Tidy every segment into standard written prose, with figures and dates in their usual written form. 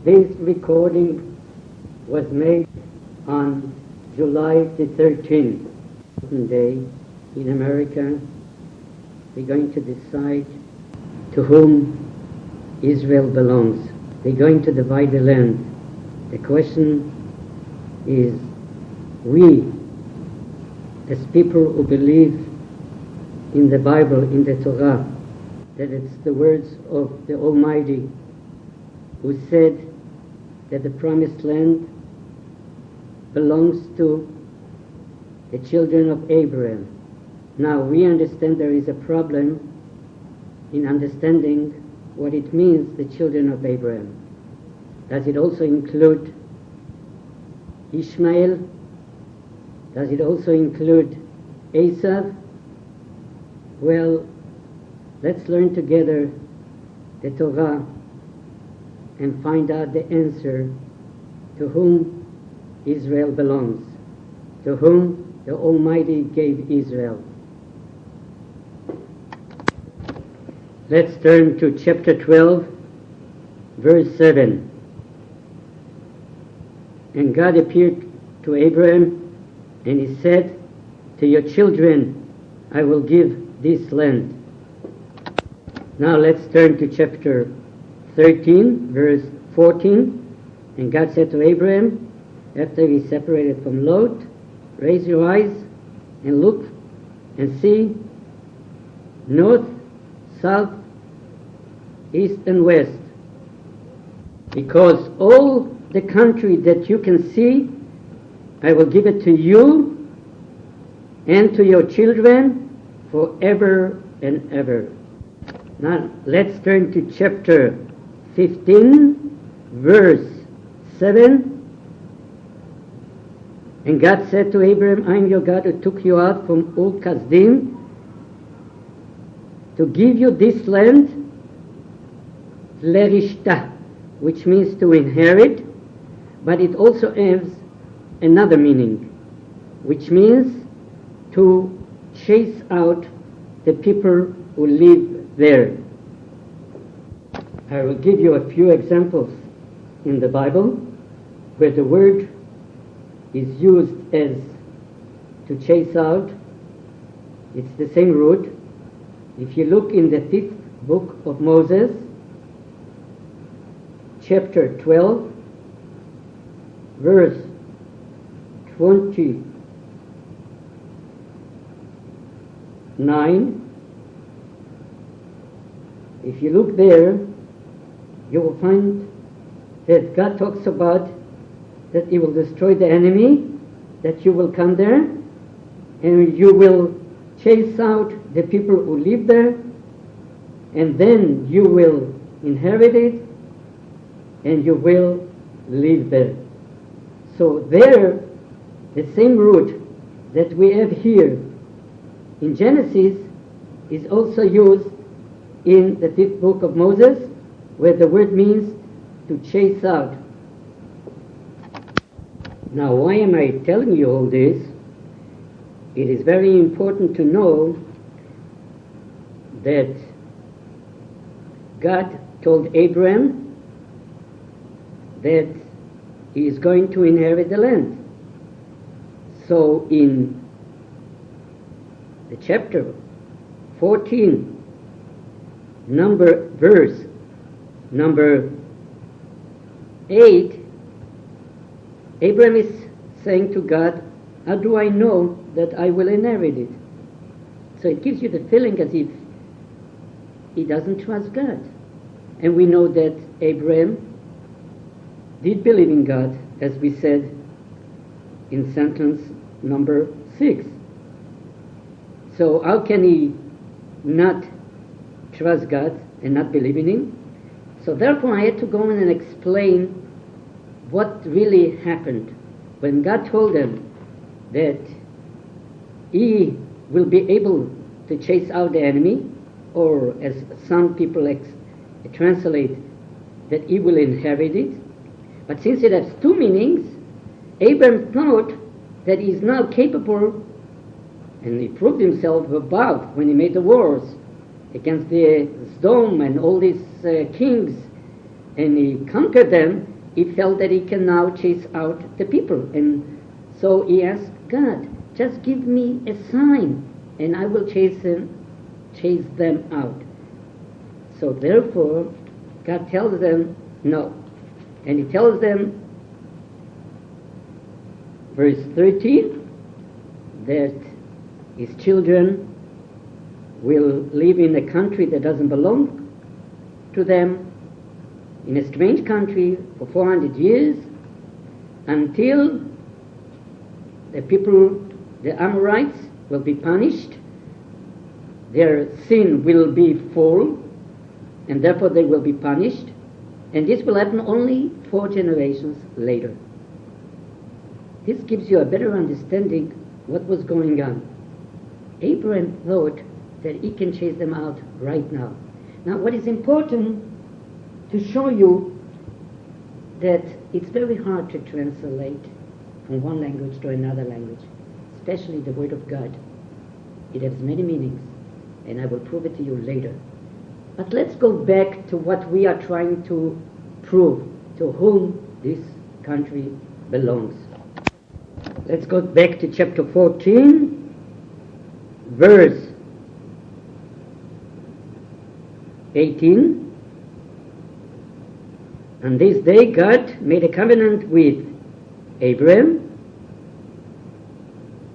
This recording was made on July the 13th. Day in America, they're going to decide to whom Israel belongs. They're going to divide the land. The question is, we, as people who believe in the Bible, in the Torah, that it's the words of the Almighty, who said that the promised land belongs to the children of Abraham. Now we understand there is a problem in understanding what it means, the children of Abraham. Does it also include Ishmael? Does it also include Esav? Well, let's learn together the Torah and find out the answer to whom Israel belongs, to whom the Almighty gave Israel. Let's turn to chapter 12, verse 7. And God appeared to Abraham, and he said, to your children I will give this land. Now let's turn to chapter 13, verse 14. And God said to Abraham, after he separated from Lot, raise your eyes and look and see north, south, east and west, because all the country that you can see, I will give it to you and to your children forever and ever. Now let's turn to chapter 15, verse 7. And God said to Abraham, I am your God who took you out from Ur Kasdim to give you this land, Lerishta, which means to inherit, but it also has another meaning, which means to chase out the people who live there. I will give you a few examples in the Bible where the word is used as to chase out. It's the same root. If you look in the 5th book of Moses, chapter 12, verse 29, if you look there, you will find that God talks about that he will destroy the enemy, that you will come there, and you will chase out the people who live there, and then you will inherit it, and you will live there. So there, the same root that we have here in Genesis is also used in the 5th book of Moses, where the word means to chase out. Now, why am I telling you all this? It is very important to know that God told Abraham that he is going to inherit the land. So in the chapter 14, verse number 8, Abraham is saying to God, how do I know that I will inherit it? So it gives you the feeling as if he doesn't trust God. And we know that Abraham did believe in God, as we said in sentence number 6. So how can he not trust God and not believe in him? So therefore I had to go in and explain what really happened when God told them that he will be able to chase out the enemy, or as some people translate, that he will inherit it. But since it has two meanings, Abraham thought that he is now capable, and he proved himself above when he made the wars against the Sodom and all these kings, and he conquered them, he felt that he can now chase out the people. And so he asked God, just give me a sign and I will chase them out. So therefore, God tells them no. And he tells them, verse 13, that his children will live in a country that doesn't belong to them, in a strange country for 400 years, until the people, the Amorites, will be punished. Their sin will be full, and therefore they will be punished. And this will happen only 4 generations later. This gives you a better understanding what was going on. Abraham thought that he can chase them out right now. Now, what is important to show you that it's very hard to translate from one language to another language, especially the Word of God. It has many meanings, and I will prove it to you later. But let's go back to what we are trying to prove, to whom this country belongs. Let's go back to chapter 14, verse 18. On this day God made a covenant with Abraham.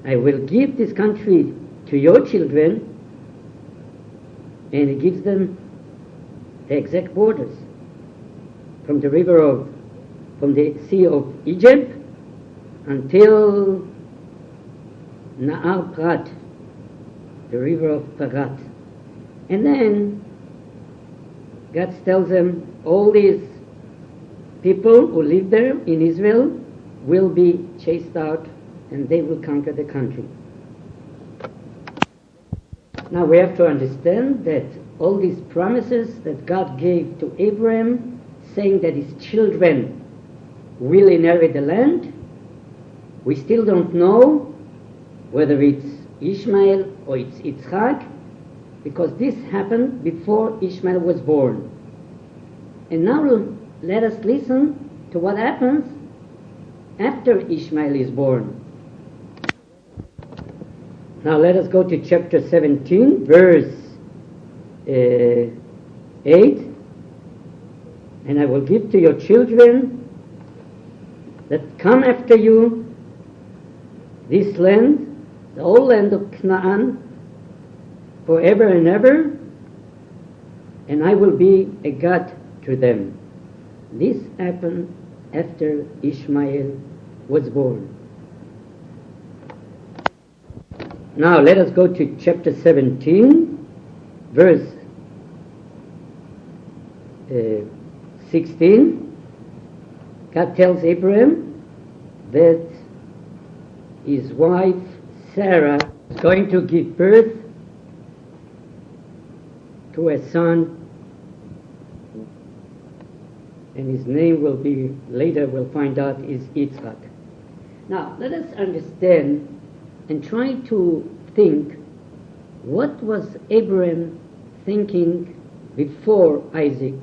I will give this country to your children, and he gives them the exact borders from the Sea of Egypt until Na'ar Prat, the river of Parat. And then God tells them all these people who live there in Israel will be chased out and they will conquer the country. Now we have to understand that all these promises that God gave to Abraham, saying that his children will inherit the land, we still don't know whether it's Ishmael or it's Yitzchak, because this happened before Ishmael was born. And now let us listen to what happens after Ishmael is born. Now let us go to chapter 17, verse 8. And I will give to your children that come after you this land, the whole land of Canaan, forever and ever, and I will be a God to them. This happened after Ishmael was born. Now let us go to chapter 17, verse 16. God tells Abraham that his wife Sarah is going to give birth to a son, and his name will be, later we'll find out, is Yitzchak. Now let us understand and try to think, what was Abraham thinking before Isaac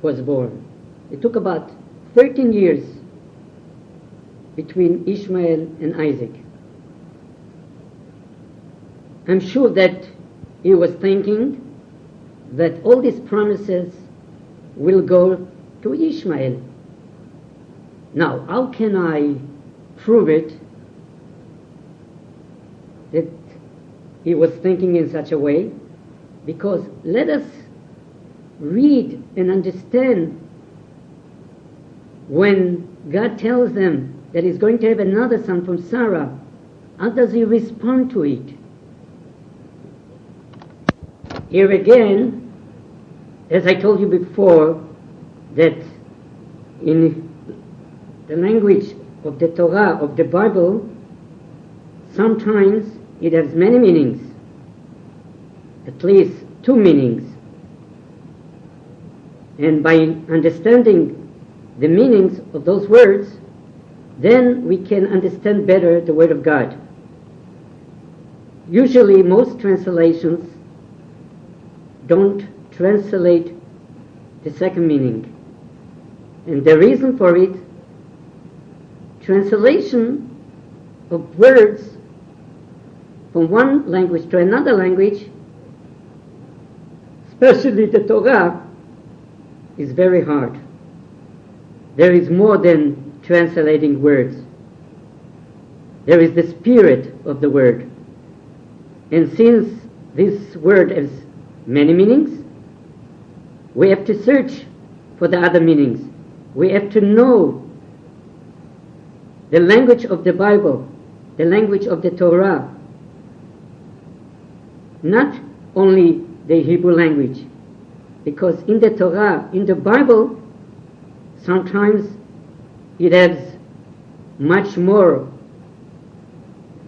was born? It took about 13 years between Ishmael and Isaac. I'm sure that he was thinking that all these promises will go to Ishmael. Now, how can I prove it that he was thinking in such a way? Because let us read and understand when God tells them that he's going to have another son from Sarah, how does he respond to it? Here again, as I told you before, that in the language of the Torah, of the Bible, sometimes it has many meanings, at least 2 meanings. And by understanding the meanings of those words, then we can understand better the Word of God. Usually most translations don't translate the second meaning. And the reason for it, translation of words from one language to another language, especially the Torah, is very hard. There is more than translating words. There is the spirit of the word. And since this word has many meanings, we have to search for the other meanings. We have to know the language of the Bible, the language of the Torah, not only the Hebrew language. Because in the Torah, in the Bible, sometimes it has much more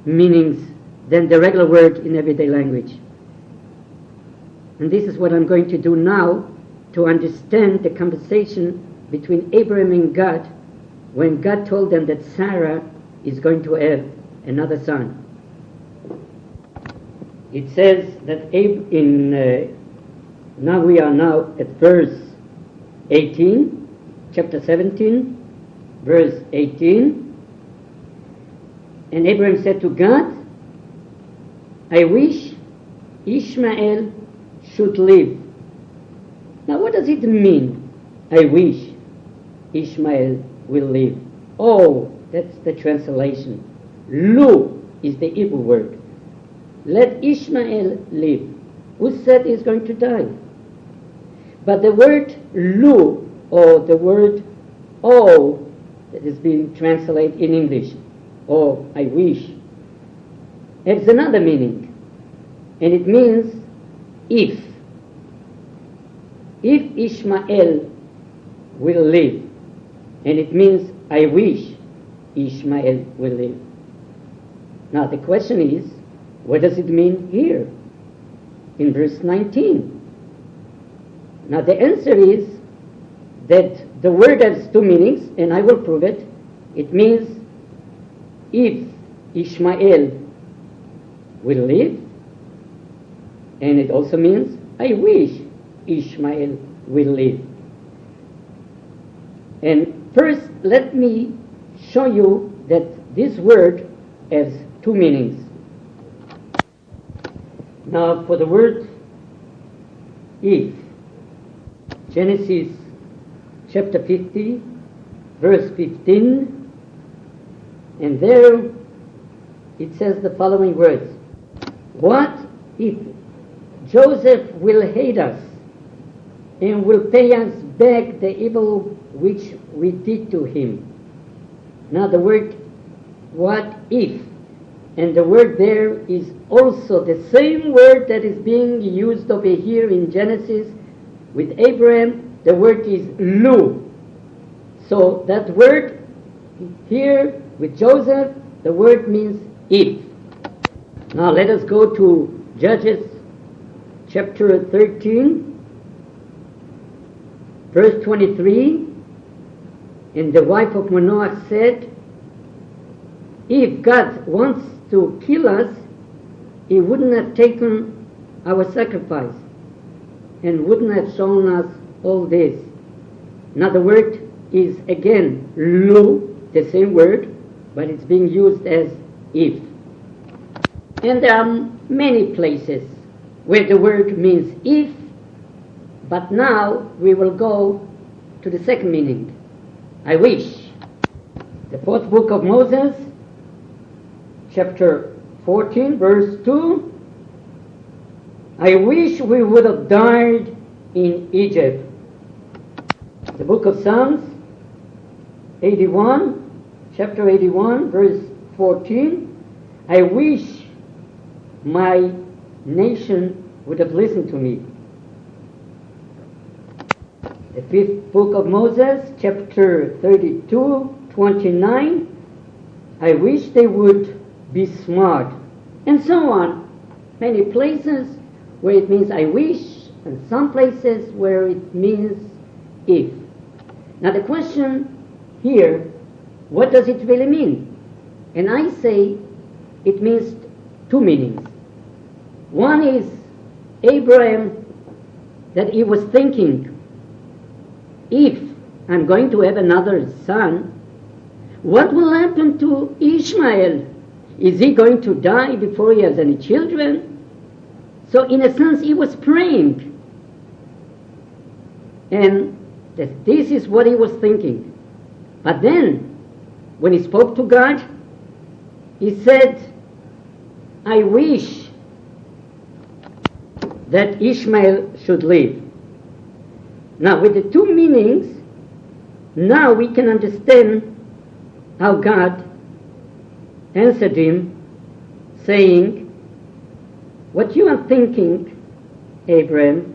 meanings than the regular word in everyday language. And this is what I'm going to do now to understand the conversation between Abraham and God when God told them that Sarah is going to have another son. It says that now we are now at verse 18, chapter 17, verse 18. And Abraham said to God, I wish Ishmael should live. Now what does it mean, I wish Ishmael will live? Oh, that's the translation. Lu is the Hebrew word. Let Ishmael live. Who said he's going to die? But the word lu, or the word oh, that is being translated in English, or I wish, has another meaning. And it means if. If Ishmael will live. And it means I wish Ishmael will live. Now the question is, what does it mean here in verse 19? Now the answer is that the word has two meanings, and I will prove it. It means if Ishmael will live, and it also means I wish Ishmael will live. And first let me show you that this word has two meanings. Now for the word if, Genesis chapter 50, verse 15, and there it says the following words: what if Joseph will hate us and will pay us back the evil which we did to him? Now the word what if, and the word there is also the same word that is being used over here in Genesis with Abraham. The word is lu. So that word here with Joseph, the word means if. Now let us go to Judges chapter 13, verse 23. And the wife of Manoah said, if God wants to kill us, he wouldn't have taken our sacrifice and wouldn't have shown us all this. Now the word is again lu, the same word, but it's being used as if. And there are many places where the word means if, but now we will go to the second meaning, I wish. The fourth book of Moses, chapter 14, verse 2, I wish we would have died in Egypt. The book of Psalms, 81, chapter 81, verse 14, I wish my nation would have listened to me. The fifth book of Moses, chapter 32, 29, I wish they would be smart, and so on. Many places where it means I wish, and some places where it means if. Now the question here, what does it really mean? And I say it means two meanings. One is Abraham, that he was thinking, if I'm going to have another son, what will happen to Ishmael? Is he going to die before he has any children? So in a sense he was praying. And this is what he was thinking. But then, when he spoke to God, he said, I wish that Ishmael should live. Now, with the two meanings, now we can understand how God answered him, saying, what you are thinking, Abraham,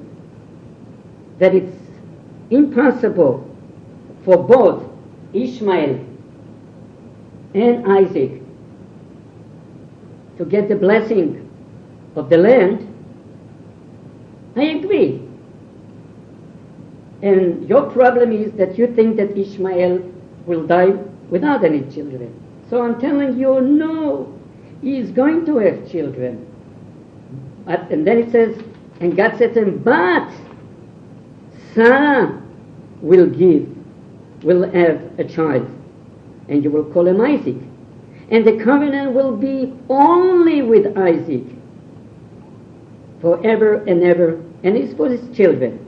that it's impossible for both Ishmael and Isaac to get the blessing of the land, I agree. And your problem is that you think that Ishmael will die without any children. So I'm telling you, no, he is going to have children. And then it says, and God said to him, but Sarah will have a child, and you will call him Isaac. And the covenant will be only with Isaac forever and ever, and it's for his children.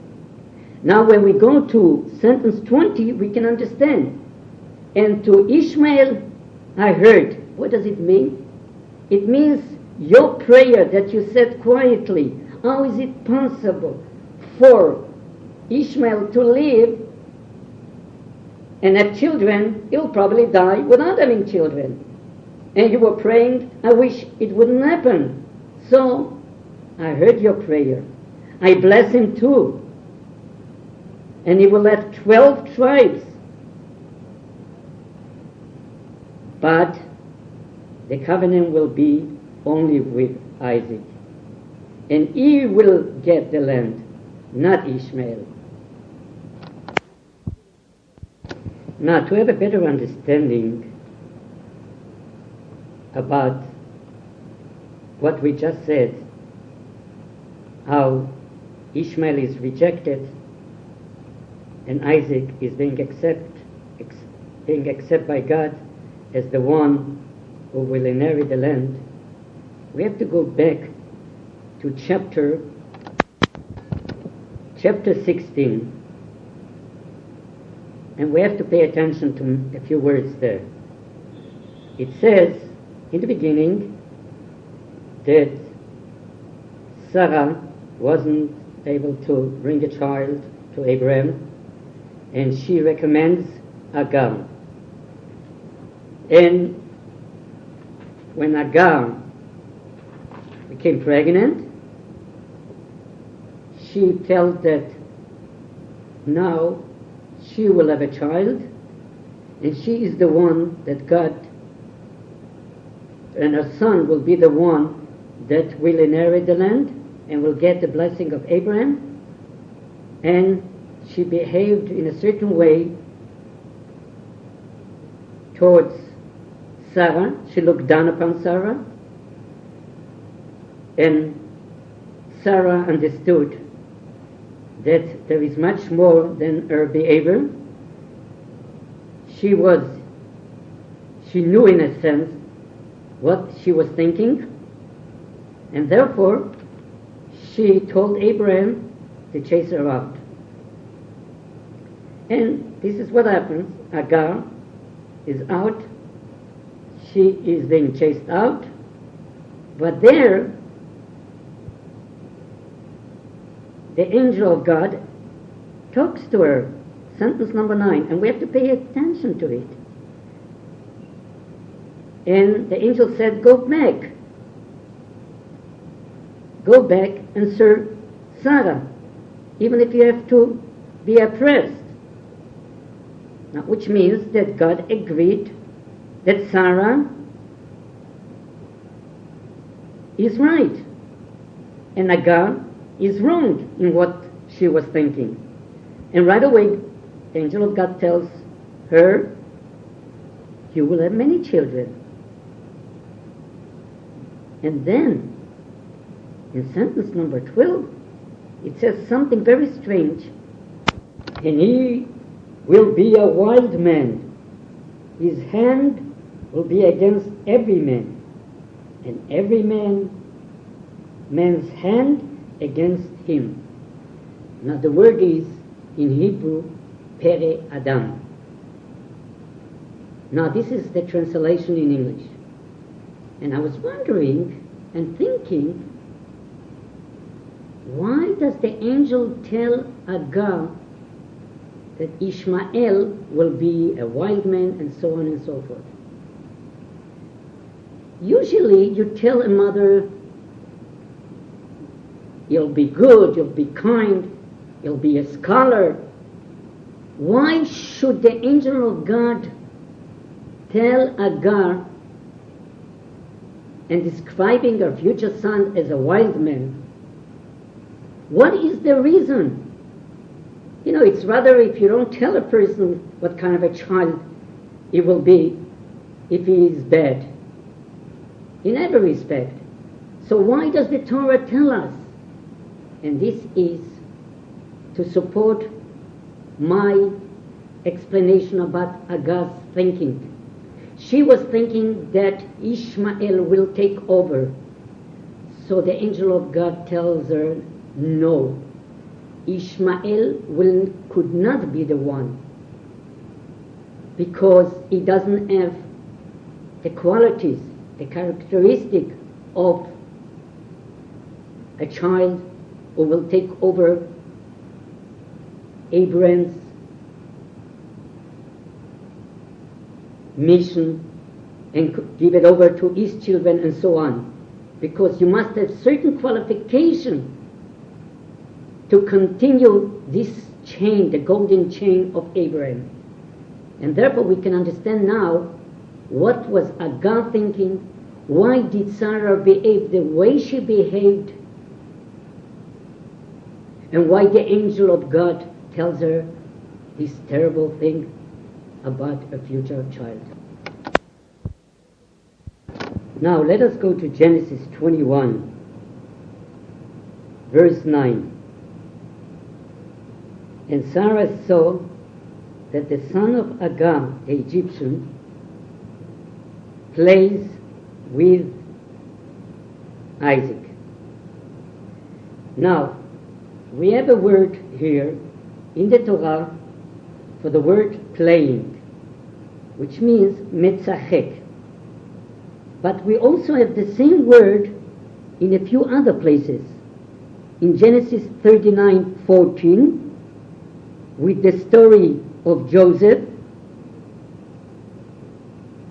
Now when we go to sentence 20, we can understand. And to Ishmael I heard. What does it mean? It means your prayer that you said quietly. How is it possible for Ishmael to live and have children? He'll probably die without having children. And you were praying, I wish it wouldn't happen. So I heard your prayer. I bless him too. And he will have 12 tribes. But the covenant will be only with Isaac. And he will get the land, not Ishmael. Now, to have a better understanding about what we just said, how Ishmael is rejected and Isaac is being accepted by God as the one who will inherit the land, we have to go back to chapter 16, and we have to pay attention to a few words there. It says in the beginning that Sarah wasn't able to bring a child to Abraham, and she recommends Hagar. And when Hagar became pregnant, she felt that now she will have a child, and she is the one that God, and her son will be the one that will inherit the land and will get the blessing of Abraham. And she behaved in a certain way towards Sarah. She looked down upon Sarah, and Sarah understood that there is much more than her behavior. She knew in a sense what she was thinking, and therefore she told Abraham to chase her out. And this is what happens. Hagar is out. She is being chased out. But there, the angel of God talks to her. Sentence number 9. And we have to pay attention to it. And the angel said, go back. Go back and serve Sarah, even if you have to be oppressed. Now, which means that God agreed that Sarah is right and Hagar is wrong in what she was thinking. And right away, the angel of God tells her, you will have many children. And then, in sentence number 12, it says something very strange. And he will be a wild man. His hand will be against every man, and every man's hand against him. Now the word is, in Hebrew, Pere Adam. Now this is the translation in English. And I was wondering and thinking, why does the angel tell Agar that Ishmael will be a wild man, and so on and so forth? Usually you tell a mother, you'll be good, you'll be kind, you'll be a scholar. Why should the angel of God tell Agar, and describing her future son as a wild man? What is the reason? You know, it's rather if you don't tell a person what kind of a child he will be if he is bad, in every respect. So why does the Torah tell us? And this is to support my explanation about Agar's thinking. She was thinking that Ishmael will take over. So the angel of God tells her, no, Ishmael could not be the one, because he doesn't have the qualities, the characteristic of a child who will take over Abraham's mission and give it over to his children and so on, because you must have certain qualification to continue this chain, the golden chain of Abraham. And therefore we can understand now what was Agar thinking, why did Sarah behave the way she behaved, and why the angel of God tells her this terrible thing about a future child. Now let us go to Genesis 21, verse 9. And Sarah saw that the son of Agar, the Egyptian, plays with Isaac. Now, we have a word here in the Torah for the word playing, which means metzachek. But we also have the same word in a few other places. In Genesis 39:14, with the story of Joseph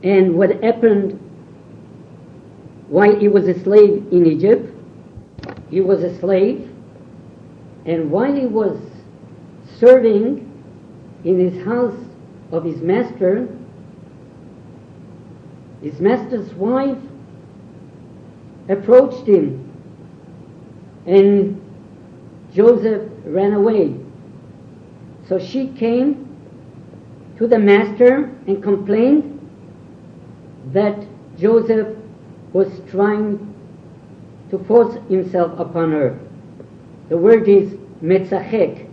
and what happened while he was a slave in Egypt. He was a slave, and while he was serving in his house of his master's wife approached him, and Joseph ran away. So she came to the master and complained that Joseph was trying to force himself upon her. The word is metzachek,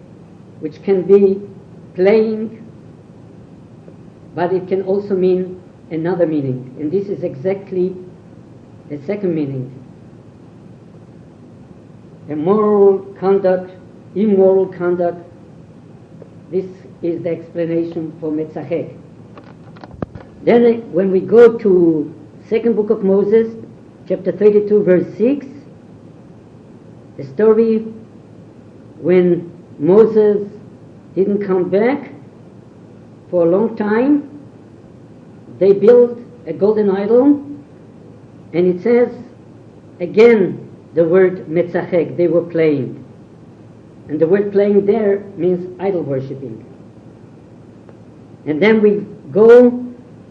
which can be playing, but it can also mean another meaning. And this is exactly the second meaning. Immoral conduct. This is the explanation for metzachek. Then when we go to second book of Moses, chapter 32, verse 6, the story when Moses didn't come back for a long time, they built a golden idol, and it says again the word metzachek, they were playing. And the word playing there means idol worshipping. And then we go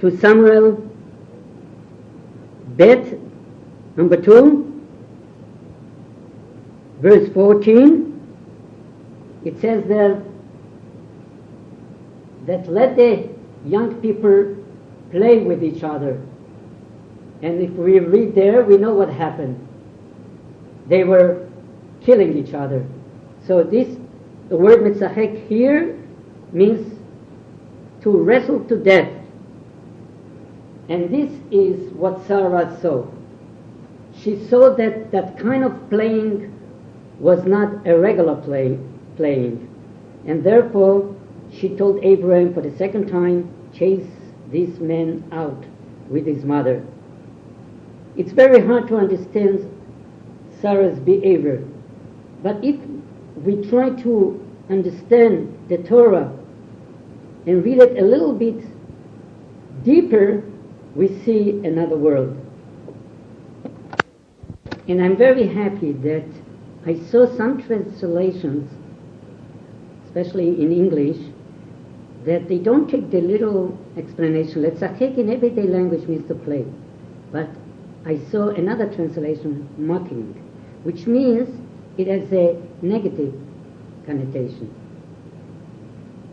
to Samuel Bet, number 2, verse 14. It says there that let the young people play with each other. And if we read there, we know what happened. They were killing each other. So the word metzachek here means to wrestle to death. And this is what Sarah saw. She saw that that kind of playing was not a regular playing. And therefore, she told Abraham for the second time, chase this man out with his mother. It's very hard to understand Sarah's behavior. But if we try to understand the Torah and read it a little bit deeper, we see another world. And I'm very happy that I saw some translations, especially in English, that they don't take the little explanation. Letzachek in everyday language means to play. But I saw another translation, mocking, which means it has a negative connotation.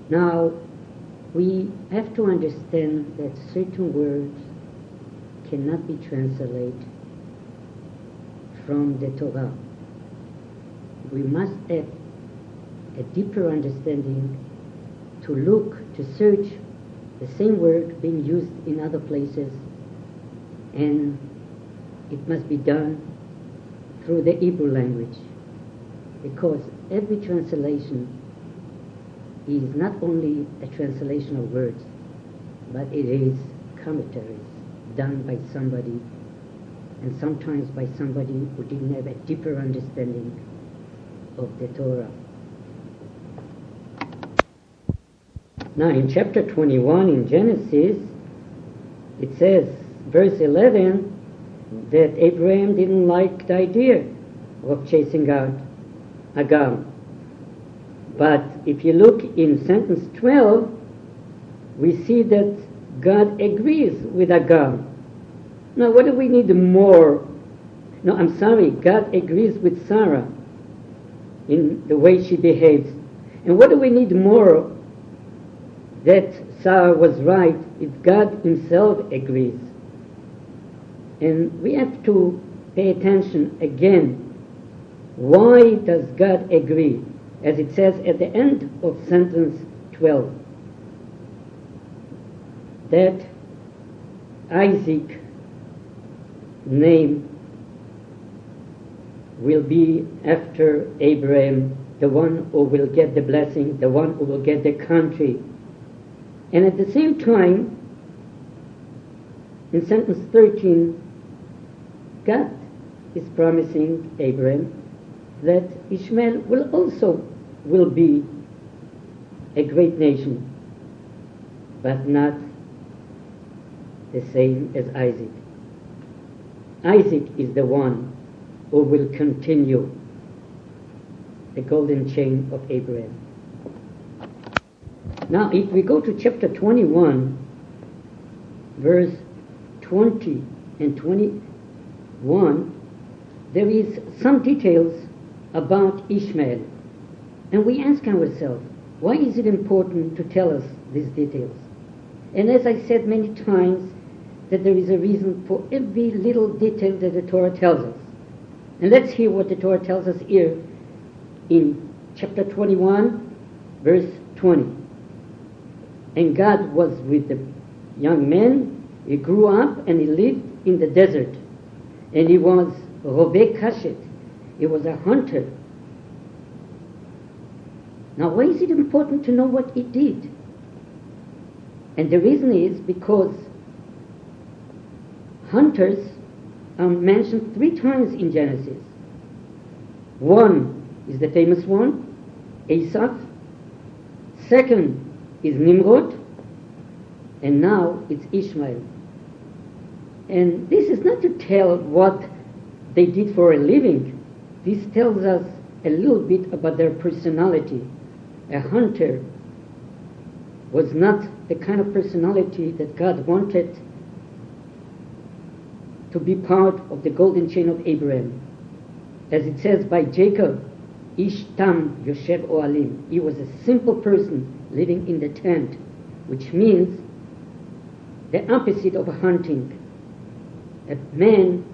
Now, we have to understand that certain words cannot be translated from the Torah. We must have a deeper understanding to look, to search the same word being used in other places, and it must be done through the Hebrew language, because every translation is not only a translation of words, but it is commentaries done by somebody, and sometimes by somebody who didn't have a deeper understanding of the Torah. Now in chapter 21 in Genesis, it says, verse 11, that Abraham didn't like the idea of chasing out Hagar. But if you look in sentence 12, we see that God agrees with Hagar. Now, what do we need more? No, I'm sorry, God agrees with Sarah in the way she behaves. And what do we need more that Sarah was right if God himself agrees? And we have to pay attention again. Why does God agree? As it says at the end of sentence 12, that Isaac's name will be after Abraham, the one who will get the blessing, the one who will get the country. And at the same time, in sentence 13, God is promising Abraham that Ishmael will be a great nation, but not the same as Isaac. Isaac is the one who will continue the golden chain of Abraham. Now, if we go to chapter 21, verse 20 and 21, there is some details about Ishmael. And we ask ourselves, why is it important to tell us these details? And as I said many times, that there is a reason for every little detail that the Torah tells us. And let's hear what the Torah tells us here in chapter 21, verse 20. And God was with the young man. He grew up and he lived in the desert. And he was Roveh Kashet. He was a hunter. Now, why is it important to know what he did? And the reason is because hunters are mentioned 3 times in Genesis. One is the famous one, Esau. Second is Nimrod. And now it's Ishmael. And this is not to tell what they did for a living. This tells us a little bit about their personality. A hunter was not the kind of personality that God wanted to be part of the golden chain of Abraham. As it says by Jacob, Ish Tam Yoshev Oalim. He was a simple person living in the tent, which means the opposite of hunting. A man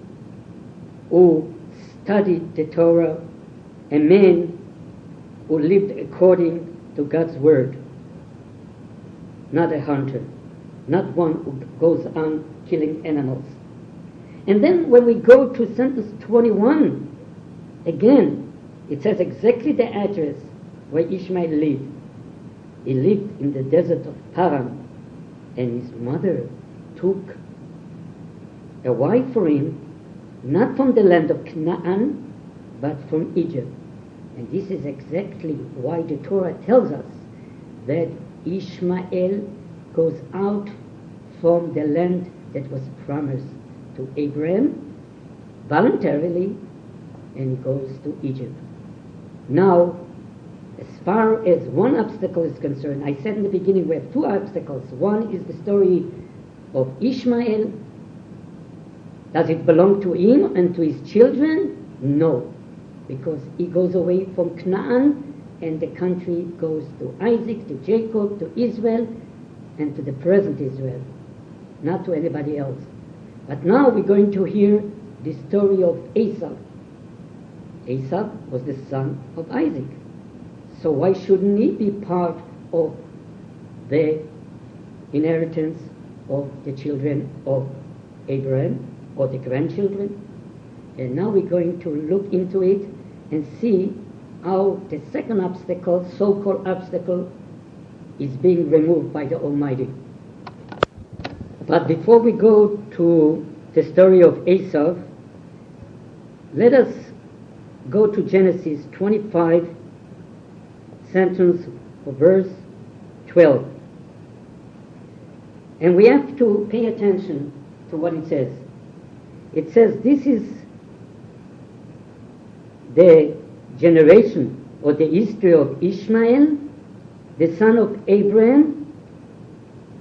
who studied the Torah, a man who lived according to God's word. not a hunter, not one who goes on killing animals. And then when we go to sentence 21, again, it says exactly the address where Ishmael lived. He lived in the desert of Paran, and his mother took a wife for him, not from the land of Canaan, but from Egypt. And this is exactly why the Torah tells us that Ishmael goes out from the land that was promised to Abraham voluntarily, and he goes to Egypt. Now, as far as one obstacle is concerned, I said in the beginning we have two obstacles. One is the story of Ishmael. Does it belong to him and to his children? No, because he goes away from Canaan, and the country goes to Isaac, to Jacob, to Israel, and to the present Israel, not to anybody else. But now we're going to hear the story of Esau. Esau was the son of Isaac. So why shouldn't he be part of the inheritance of the children of Abraham, or the grandchildren? And now we're going to look into it and see how the second obstacle, so-called obstacle, is being removed by the Almighty. But before we go to the story of Esau, let us go to Genesis 25, sentence or verse 12. And we have to pay attention to what it says. It says this is the generation or the history of Ishmael, the son of Abraham,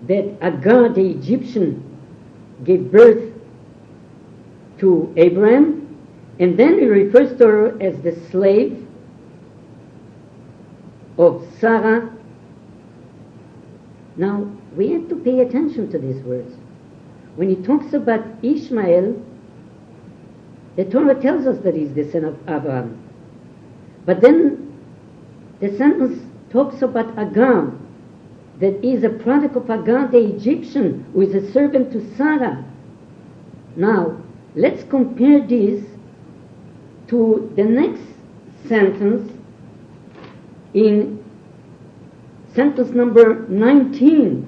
that Agar the Egyptian gave birth to Abraham, and then he refers to her as the slave of Sarah. Now, we have to pay attention to these words. When he talks about Ishmael, the Torah tells us that he's the son of Abraham. But then the sentence talks about Agar, that is a product of Agar the Egyptian, who is a servant to Sarah. Now, let's compare this to the next sentence in sentence number 19.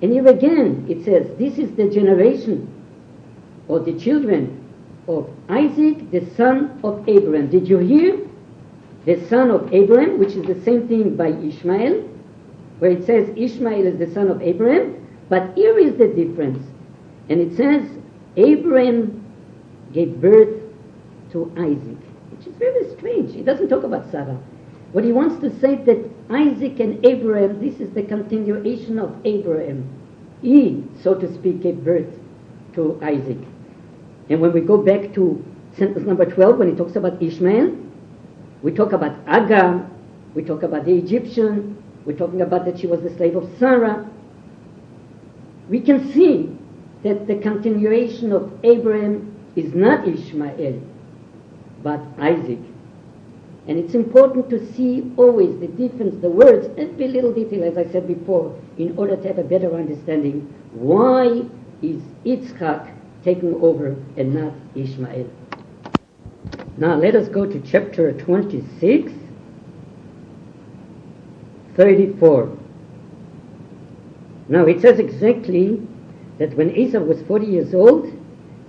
And here again it says, this is the generation or the children of Isaac, the son of Abraham. Did you hear? The son of Abraham, which is the same thing by Ishmael, where it says Ishmael is the son of Abraham, but here is the difference. And it says Abraham gave birth to Isaac, which is very strange. He doesn't talk about Sarah. What he wants to say that Isaac and Abraham, this is the continuation of Abraham. He, so to speak, gave birth to Isaac. And when we go back to sentence number 12, when he talks about Ishmael, we talk about Agar, we talk about the Egyptian, we're talking about that she was the slave of Sarah. We can see that the continuation of Abraham is not Ishmael, but Isaac. And it's important to see always the difference, the words, every little detail, as I said before, in order to have a better understanding. Why is Yitzchak taken over and not Ishmael? Now let us go to chapter 26, 34. Now it says exactly that when Esau was 40 years old,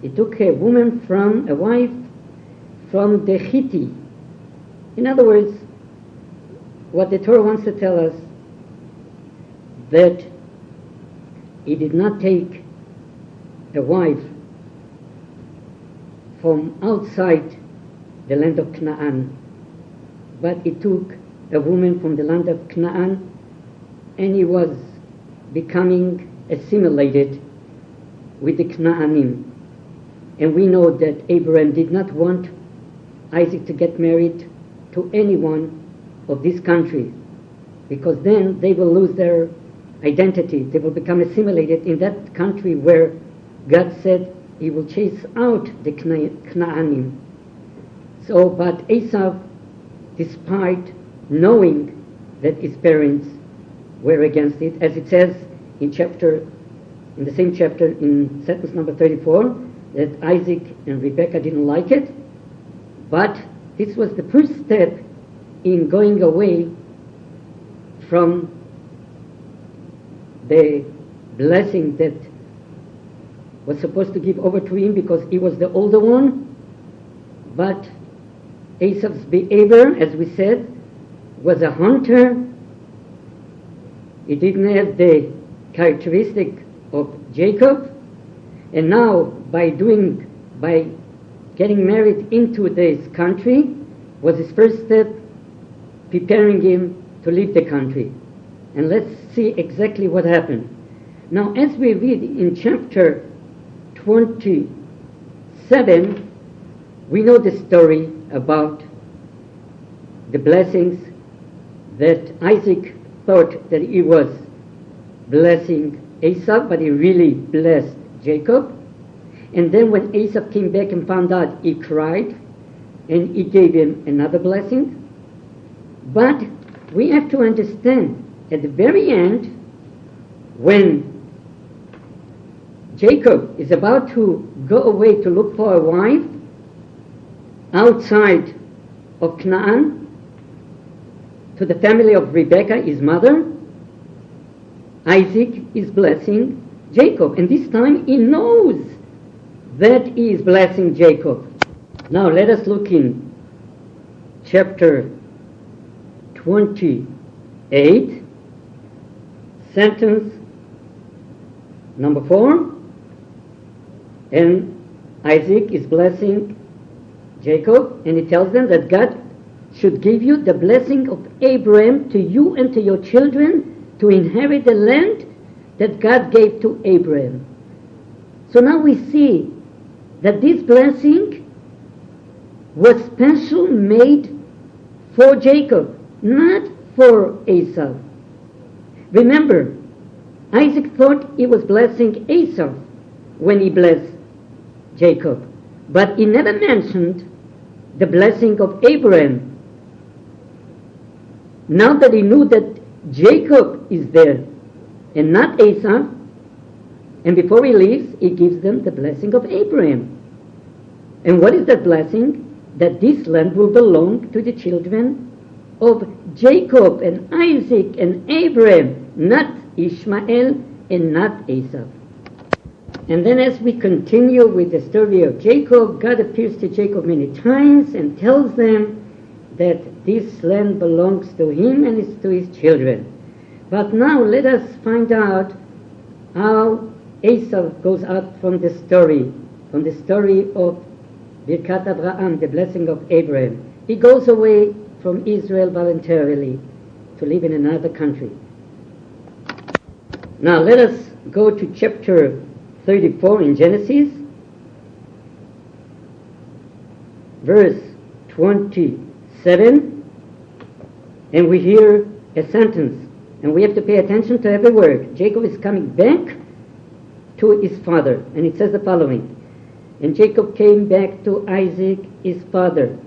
he took a woman a wife from the Hittite. In other words, what the Torah wants to tell us, that he did not take a wife from outside the land of Canaan, but he took a woman from the land of Canaan, and he was becoming assimilated with the Canaanim. And we know that Abraham did not want Isaac to get married to anyone of this country, because then they will lose their identity. They will become assimilated in that country where God said he will chase out the Canaanim. So, but Esau, despite knowing that his parents were against it, as it says in the same chapter, in sentence number 34, that Isaac and Rebekah didn't like it. But this was the first step in going away from the blessing that was supposed to give over to him because he was the older one. But Esau's behavior, as we said, was a hunter. He didn't have the characteristic of Jacob. And now, by getting married into this country, was his first step, preparing him to leave the country. And let's see exactly what happened. Now, as we read in chapter 27, we know the story about the blessings that Isaac thought that he was blessing Esau, but he really blessed Jacob. And then when Esau came back and found out, he cried, and he gave him another blessing. But we have to understand, at the very end, when Jacob is about to go away to look for a wife outside of Canaan, to the family of Rebekah, his mother, Isaac is blessing Jacob. And this time he knows that he is blessing Jacob. Now let us look in chapter 28, sentence number 4. And Isaac is blessing Jacob, and he tells them that God should give you the blessing of Abraham to you and to your children to inherit the land that God gave to Abraham. So now we see that this blessing was special made for Jacob, not for Esau. Remember, Isaac thought he was blessing Esau when he blessed Jacob, but he never mentioned the blessing of Abraham. Now that he knew that Jacob is there and not Esau, and before he leaves, he gives them the blessing of Abraham. And what is that blessing? That this land will belong to the children of Jacob and Isaac and Abraham, not Ishmael and not Esau. And then as we continue with the story of Jacob, God appears to Jacob many times and tells them that this land belongs to him and is to his children. But now let us find out how Esau goes out from the story of Birkat Abraham, the blessing of Abraham. He goes away from Israel voluntarily to live in another country. Now let us go to chapter 34 in Genesis, verse 27, and we hear a sentence, and we have to pay attention to every word. Jacob is coming back to his father, and it says the following: and Jacob came back to Isaac his father.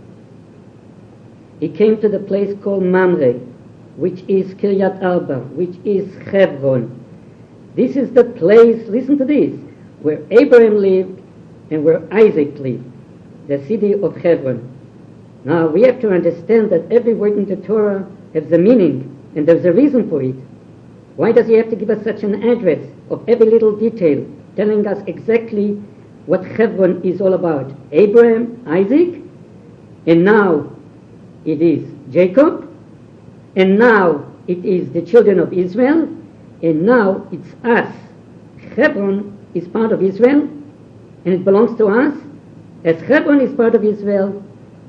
He came to the place called Mamre, which is Kiryat Arba, which is Hebron. This is the place, listen to this, where Abraham lived and where Isaac lived, the city of Hebron. Now we have to understand that every word in the Torah has a meaning, and there's a reason for it. Why does he have to give us such an address of every little detail, telling us exactly what Hebron is all about? Abraham, Isaac, and now it is Jacob, and now it is the children of Israel, and now it's us. Hebron is part of Israel, and it belongs to us. As Hebron is part of Israel,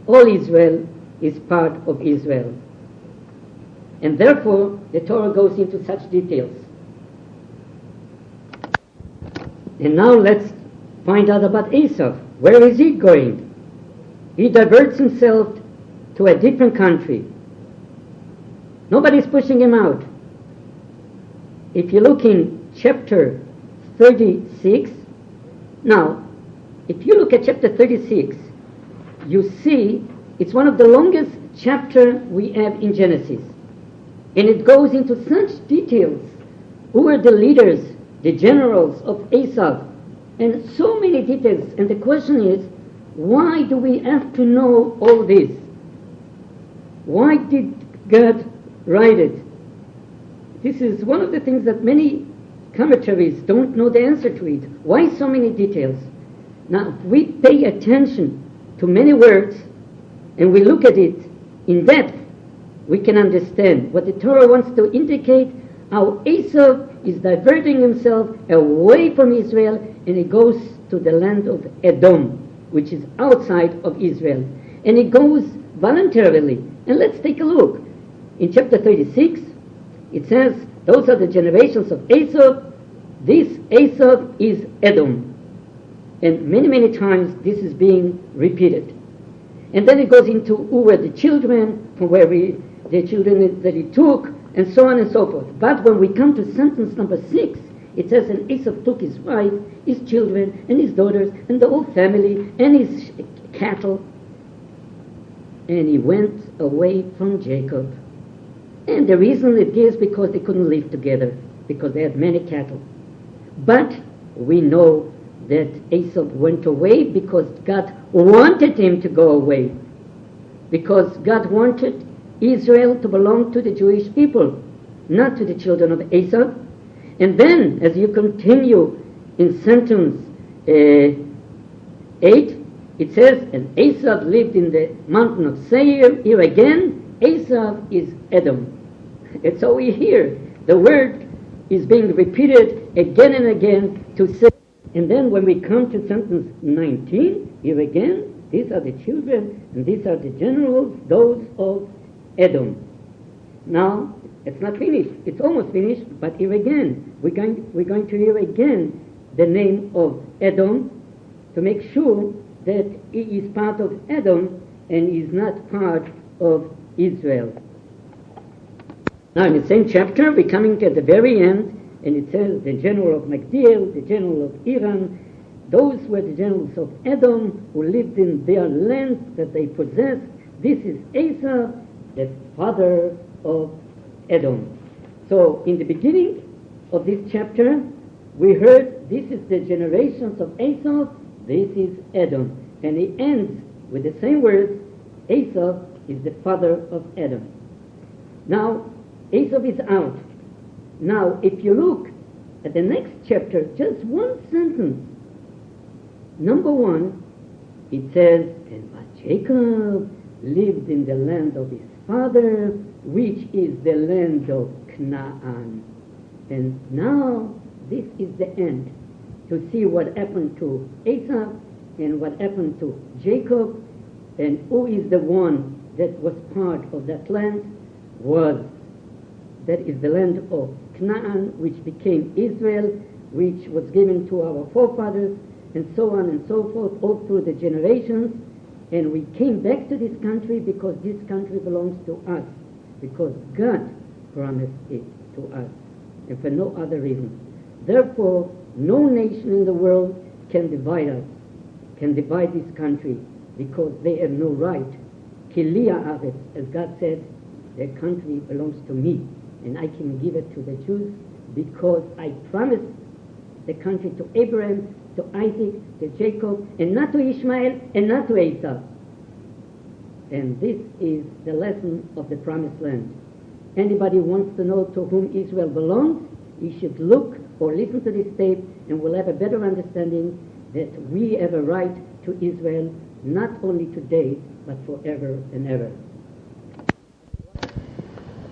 all Israel is part of Israel. And therefore, the Torah goes into such details. And now let's find out about Esau. Where is he going? He diverts himself to a different country. Nobody's pushing him out. If you look in chapter 36, now, if you look at chapter 36, you see it's one of the longest chapters we have in Genesis. And it goes into such details. Who are the leaders, the generals of Esau? And so many details. And the question is, why do we have to know all this? Why did God write it? This is one of the things that many commentaries don't know the answer to it. Why so many details? Now, if we pay attention to many words and we look at it in depth, we can understand what the Torah wants to indicate, how Esau is diverting himself away from Israel, and he goes to the land of Edom, which is outside of Israel. And he goes voluntarily. And let's take a look. In chapter 36, it says, those are the generations of Esau. This Esau is Edom. And many, many times this is being repeated. And then it goes into who were the children, from where the children that he took, and so on and so forth. But when we come to sentence number 6, it says, and Esau took his wife, his children, and his daughters, and the whole family, and his cattle, and he went away from Jacob. And the reason it gives, because they couldn't live together, because they had many cattle. But we know that Esau went away because God wanted him to go away. Because God wanted Israel to belong to the Jewish people, not to the children of Esau. And then, as you continue in sentence 8, it says, and Esau lived in the mountain of Seir. Here again, Esau is Edom. And so we hear the word is being repeated again and again to say. And then when we come to sentence 19, here again, these are the children and these are the generals, those of Edom. Now, it's not finished. It's almost finished, but here again, we're going to hear again the name of Edom to make sure that he is part of Edom and is not part of Israel. Now, in the same chapter, we're coming at the very end, and it says the general of Magdiel, the general of Iran, those were the generals of Edom who lived in their land that they possessed. This is Esau, the father of Edom. So, in the beginning of this chapter, we heard this is the generations of Esau, this is Edom. And he ends with the same words, Esau is the father of Edom. Now, Esau is out. Now, if you look at the next chapter, just one sentence, number 1, it says, and but Jacob lived in the land of his father, which is the land of Canaan. And now, this is the end, to see what happened to Esau and what happened to Jacob, and who is the one that was part of that land, that is the land of Canaan, which became Israel, which was given to our forefathers, and so on and so forth, all through the generations. And we came back to this country because this country belongs to us, because God promised it to us, and for no other reason. Therefore, no nation in the world can divide us, can divide this country, because they have no right. Kilia Aretz, as God said, their country belongs to me, and I can give it to the Jews because I promised the country to Abraham, to Isaac, to Jacob, and not to Ishmael, and not to Esau. And this is the lesson of the promised land. Anybody wants to know to whom Israel belongs, he should look or listen to this tape, and will have a better understanding that we have a right to Israel, not only today, but forever and ever.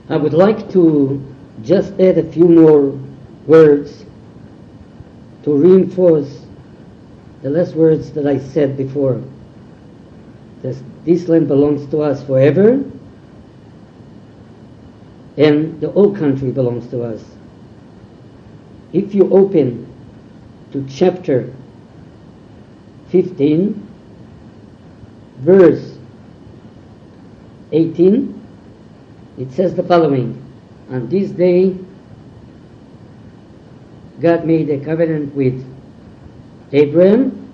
I would like to just add a few more words to reinforce the last words that I said before. This land belongs to us forever, and the whole country belongs to us. If you open to chapter 15, verse 18, it says the following: on this day, God made a covenant with Abraham,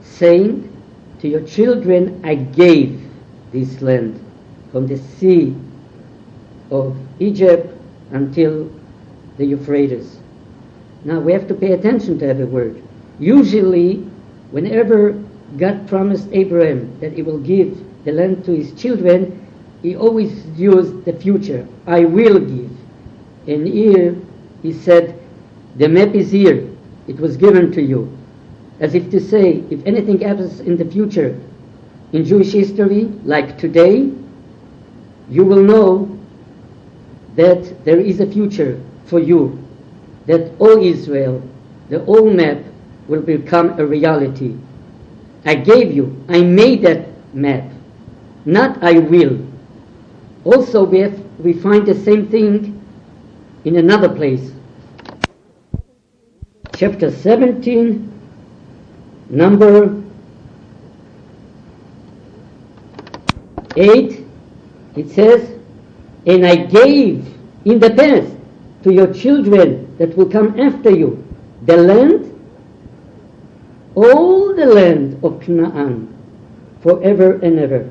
saying, to your children I gave this land, from the sea of Egypt until the Euphrates. Now we have to pay attention to every word. Usually, whenever God promised Abraham that he will give the land to his children, he always used the future. I will give. And here he said, the map is here. It was given to you. As if to say, if anything happens in the future in Jewish history, like today, you will know that there is a future for you, that all Israel, the whole map, will become a reality. I gave you, I made that map, not I will. Also, we find the same thing in another place. Chapter 17, number 8, it says, and I gave in the past to your children that will come after you the land, all the land of Canaan, forever and ever.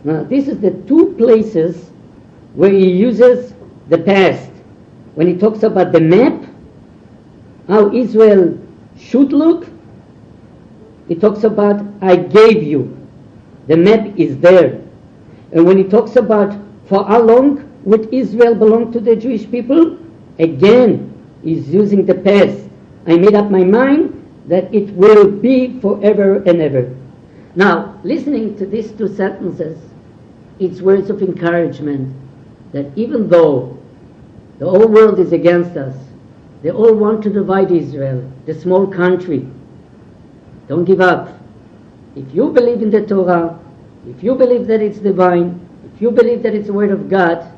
Now, this is the two places where he uses the past. When he talks about the map, how Israel should look, he talks about, I gave you. The map is there. And when he talks about for how long would Israel belong to the Jewish people, again, he's using the past. I made up my mind that it will be forever and ever. Now, listening to these two sentences, it's words of encouragement that even though the whole world is against us, they all want to divide Israel, the small country. Don't give up. If you believe in the Torah, if you believe that it's divine, if you believe that it's the word of God,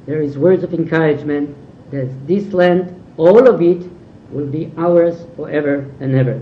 there is words of encouragement that this land, all of it, will be ours forever and ever.